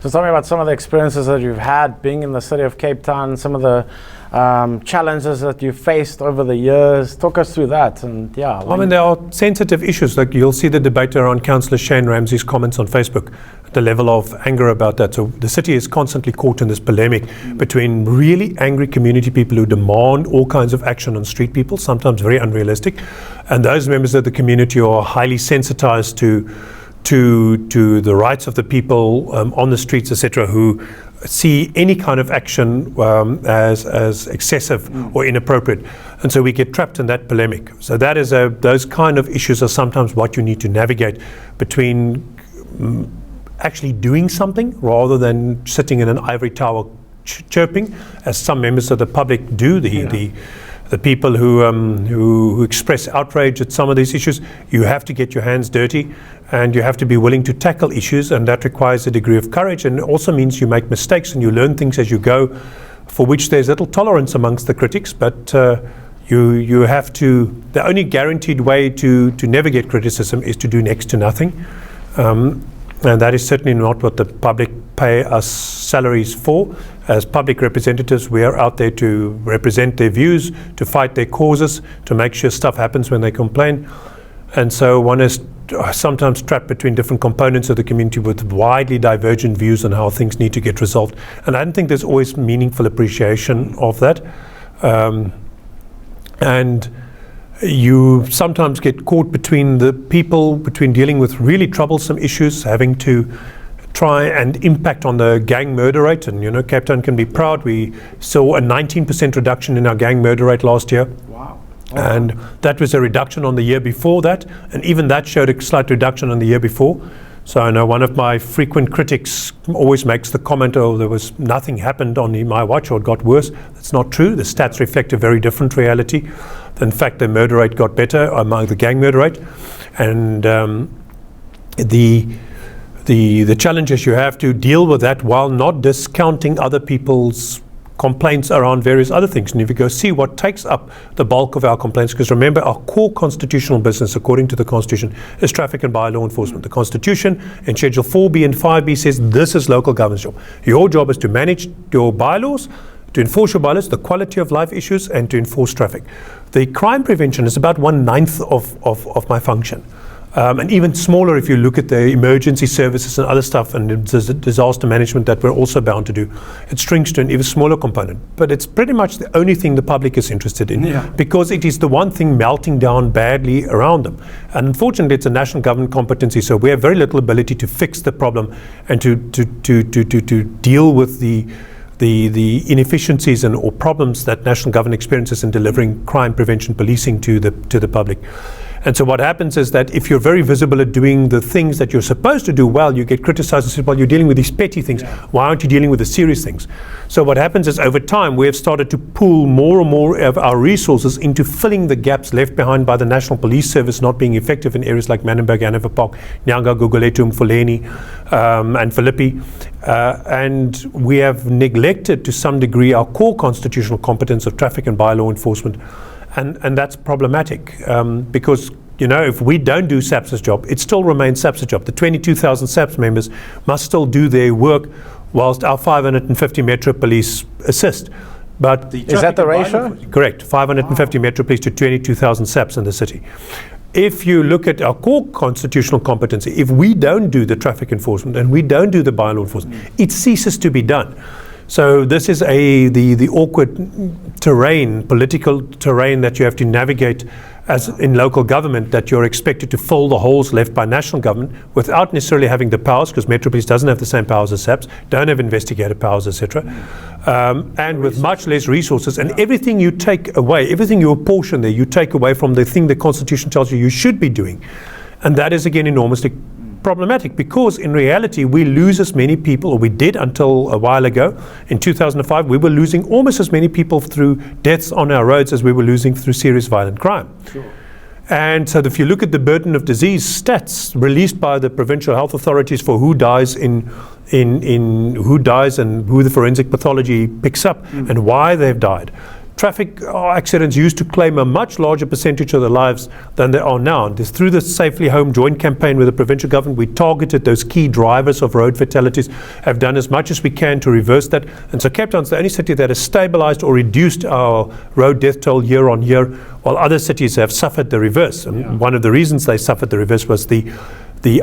So tell me about some of the experiences that you've had being in the city of Cape Town, some of the challenges that you've faced over the years. Talk us through that. And yeah, I mean, there are sensitive issues. Like you'll see the debate around Councillor Shane Ramsey's comments on Facebook, the level of anger about that. So the city is constantly caught in this polemic between really angry community people who demand all kinds of action on street people, sometimes very unrealistic, and those members of the community who are highly sensitized to the rights of the people on the streets, etc., who see any kind of action as excessive or inappropriate, and so we get trapped in that polemic. So that is those kind of issues are sometimes what you need to navigate between actually doing something rather than sitting in an ivory tower chirping, as some members of the public do. The people who express outrage at some of these issues, you have to get your hands dirty and you have to be willing to tackle issues, and that requires a degree of courage, and it also means you make mistakes and you learn things as you go, for which there's little tolerance amongst the critics, but you have to, the only guaranteed way to navigate criticism is to do next to nothing, and that is certainly not what the public pay us salaries for. As public representatives, we are out there to represent their views, to fight their causes, to make sure stuff happens when they complain. And so one is sometimes trapped between different components of the community with widely divergent views on how things need to get resolved. And I don't think there's always meaningful appreciation of that. And you sometimes get caught between the people, between dealing with really troublesome issues, having to try and impact on the gang murder rate. And, you know, Cape Town can be proud. We saw a 19% reduction in our gang murder rate last year. Wow. And that was a reduction on the year before that. And even that showed a slight reduction on the year before. So I know one of my frequent critics always makes the comment, oh, there was nothing happened on my watch or it got worse. That's not true. The stats reflect a very different reality. In fact, the murder rate got better, among the gang murder rate. And the challenges you have to deal with that while not discounting other people's complaints around various other things. And if you go see what takes up the bulk of our complaints, because remember, our core constitutional business, according to the Constitution, is traffic and bylaw enforcement. The Constitution in Schedule 4B and 5B says this is local government's job. Your job is to manage your bylaws, to enforce your bylaws, the quality of life issues, and to enforce traffic. The crime prevention is about 1/9 of my function. And even smaller if you look at the emergency services and other stuff and disaster management that we're also bound to do. It shrinks to an even smaller component. But it's pretty much the only thing the public is interested in, because it is the one thing melting down badly around them. And unfortunately, it's a national government competency, so we have very little ability to fix the problem and to deal with the inefficiencies or problems that national government experiences in delivering crime prevention policing to the public. And so what happens is that if you're very visible at doing the things that you're supposed to do well, you get criticized and said, well, you're dealing with these petty things. Why aren't you dealing with the serious things? So what happens is over time, we have started to pool more and more of our resources into filling the gaps left behind by the National Police Service not being effective in areas like Manenberg, Hanover Park, Nyanga, Gugulethu, Mfuleni, and Philippi. And we have neglected to some degree our core constitutional competence of traffic and bylaw enforcement. And that's problematic because, you know, if we don't do SAPS's job, it still remains SAPS's job. The 22,000 SAPS members must still do their work whilst our 550 Metro Police assist. But is that the ratio? Correct. 550 Metro Police to 22,000 SAPS in the city. If you look at our core constitutional competency, if we don't do the traffic enforcement and we don't do the bylaw enforcement, it ceases to be done. So this is the awkward terrain, political terrain that you have to navigate as in local government, that you're expected to fill the holes left by national government without necessarily having the powers, because Metro Police doesn't have the same powers as SAPS, don't have investigative powers, etc. And with much less resources, and everything you take away, everything you apportion there, you take away from the thing the Constitution tells you should be doing. And that is again enormously problematic, because in reality we lose as many people, or we did until a while ago. In 2005 we were losing almost as many people through deaths on our roads as we were losing through serious violent crime. Sure. And so if you look at the burden of disease stats released by the provincial health authorities for who dies and who the forensic pathology picks up and why they've died, traffic accidents used to claim a much larger percentage of their lives than they are now. And through the Safely Home joint campaign with the provincial government, we targeted those key drivers of road fatalities, have done as much as we can to reverse that. And so Cape Town's the only city that has stabilized or reduced our road death toll year on year, while other cities have suffered the reverse. And one of the reasons they suffered the reverse was the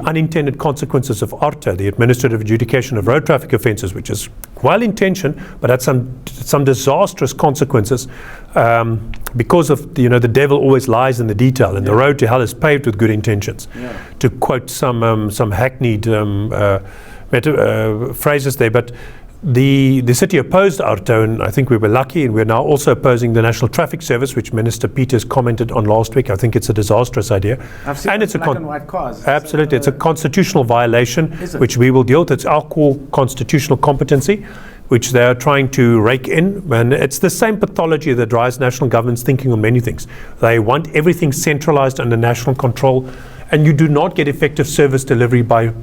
unintended consequences of ARTA, the Administrative Adjudication of Road Traffic Offences, which is well-intentioned but had some disastrous consequences because of the devil always lies in the detail, and the road to hell is paved with good intentions. To quote some hackneyed phrases there, but the city opposed ARTA, and I think we were lucky, and we're now also opposing the National Traffic Service, which Minister Peters commented on last week. I think it's a disastrous idea. I've seen it's black and white cars. Absolutely, it's a constitutional violation, which we will deal with. It's our core constitutional competency, which they are trying to rake in. And it's the same pathology that drives national government's thinking on many things. They want everything centralized under national control, and you do not get effective service delivery by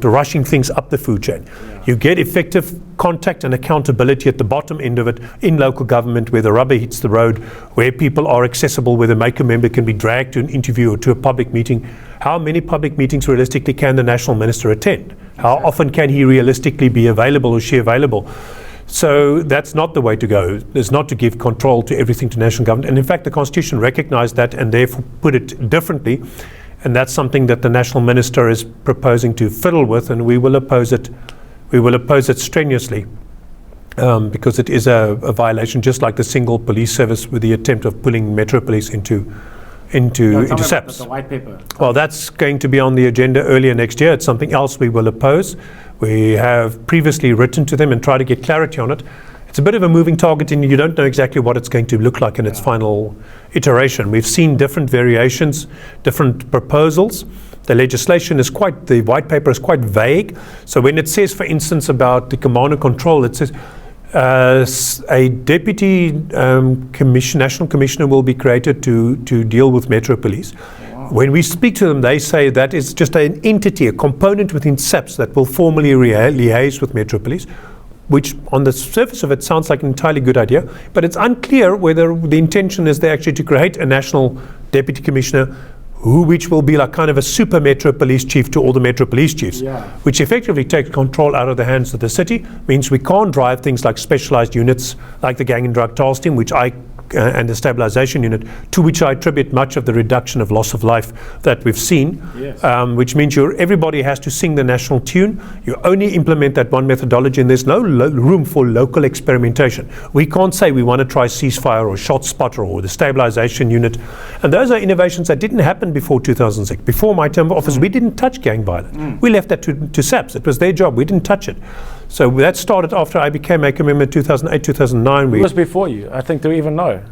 rushing things up the food chain. You get effective contact and accountability at the bottom end of it in local government, where the rubber hits the road, where people are accessible, where the maker member can be dragged to an interview or to a public meeting. How many public meetings realistically can the national minister attend? How often can he realistically be available or she available? So that's not the way to go. It's not to give control to everything to national government. And in fact, the Constitution recognized that and therefore put it differently. And that's something that the national minister is proposing to fiddle with, and we will oppose it. We will oppose it strenuously because it is a violation, just like the single police service with the attempt of pulling Metro Police into SAPS. The white paper. Well, that's going to be on the agenda earlier next year. It's something else we will oppose. We have previously written to them and tried to get clarity on it. It's a bit of a moving target, and you don't know exactly what it's going to look like in its final iteration. We've seen different variations, different proposals. The legislation is the white paper is quite vague. So when it says, for instance, about the command and control, it says a deputy national commissioner will be created to deal with Metro Police. When we speak to them, they say that it's just an entity, a component within SAPS that will formally liaise with Metro Police, which on the surface of it sounds like an entirely good idea, but it's unclear whether the intention is there actually to create a national deputy commissioner which will be like kind of a super Metro Police chief to all the Metro Police chiefs, which effectively takes control out of the hands of the city, means we can't drive things like specialized units like the Gang and Drug Task Team, and the stabilization unit, to which I attribute much of the reduction of loss of life that we've seen, which means everybody has to sing the national tune. You only implement that one methodology, and there's no room for local experimentation. We can't say we want to try ceasefire or shot spotter or the stabilization unit. And those are innovations that didn't happen before 2006. Before my term of office, we didn't touch gang violence. We left that to SAPS. It was their job. We didn't touch it. So that started after I became Maker Member in 2008, 2009. It was before you, I think, to even know.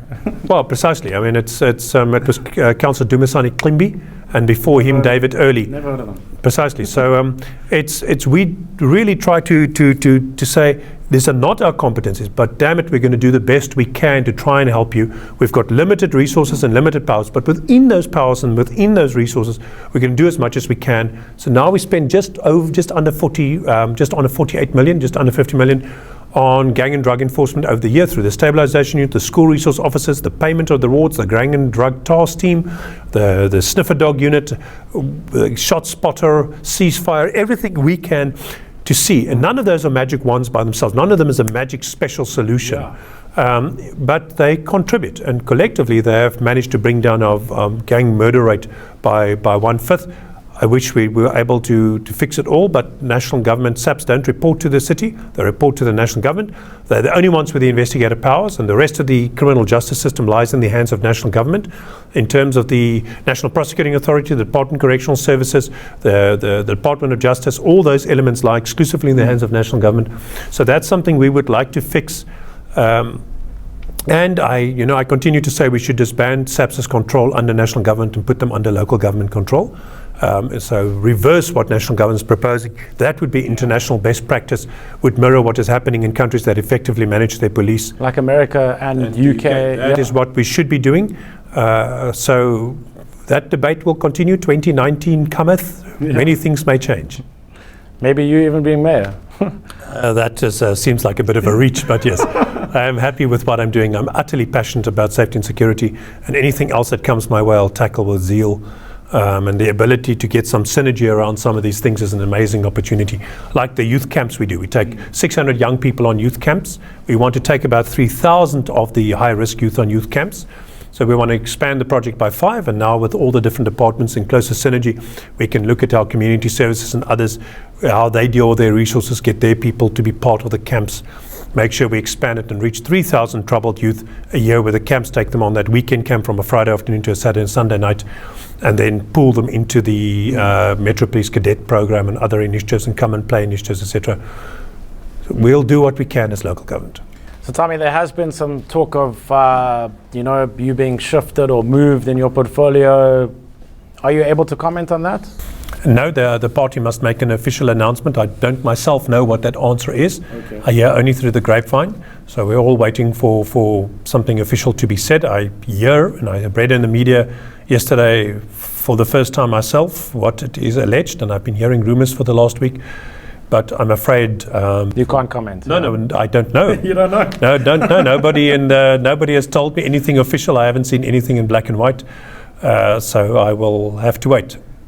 Well, precisely. I mean, it was Councillor Dumisani Klimbi, and before him, David Early. Never heard of them. Precisely. So we really try to say these are not our competencies, but damn it, we're going to do the best we can to try and help you. We've got limited resources and limited powers, but within those powers and within those resources, we can do as much as we can. So now we spend just under 48 million, just under 50 million on gang and drug enforcement over the year through the stabilization unit, the school resource officers, the payment of the rewards, the gang and drug task team, the sniffer dog unit, the shot spotter, ceasefire, everything we can to see. And none of those are magic wands by themselves. None of them is a magic special solution. But they contribute, and collectively they have managed to bring down our gang murder rate by 1/5. I wish we were able to fix it all, but national government SAPs don't report to the city, they report to the national government. They're the only ones with the investigative powers, and the rest of the criminal justice system lies in the hands of national government. In terms of the National Prosecuting Authority, the Department of Correctional Services, the Department of Justice, all those elements lie exclusively in the hands of national government. So that's something we would like to fix. And I continue to say we should disband SAPS's control under national government and put them under local government control. So reverse what national government is proposing. That would be international best practice, would mirror what is happening in countries that effectively manage their police. Like America and UK. That is what we should be doing. So that debate will continue. 2019 cometh. Many things may change. Maybe you even being mayor. That seems like a bit of a reach, but yes. I am happy with what I'm doing. I'm utterly passionate about safety and security, and anything else that comes my way I'll tackle with zeal. And the ability to get some synergy around some of these things is an amazing opportunity. Like the youth camps we do. We take 600 young people on youth camps. We want to take about 3,000 of the high-risk youth on youth camps. So we want to expand the project by 5, and now with all the different departments in closer synergy, we can look at our community services and others, how they deal with their resources, get their people to be part of the camps, make sure we expand it and reach 3,000 troubled youth a year, where the camps take them on that weekend camp from a Friday afternoon to a Saturday and Sunday night, and then pull them into the Metro Police Cadet program and other initiatives and come and play initiatives, etc. So we'll do what we can as local government. So Tommy, there has been some talk of you being shifted or moved in your portfolio. Are you able to comment on that? No, the party must make an official announcement. I don't myself know what that answer is. Okay. I hear only through the grapevine. So we're all waiting for something official to be said. I hear, and I read in the media yesterday for the first time myself what it is alleged, and I've been hearing rumors for the last week. But I'm afraid you can't comment. No, I don't know. You don't know? No, don't know. Nobody has told me anything official. I haven't seen anything in black and white. So I will have to wait.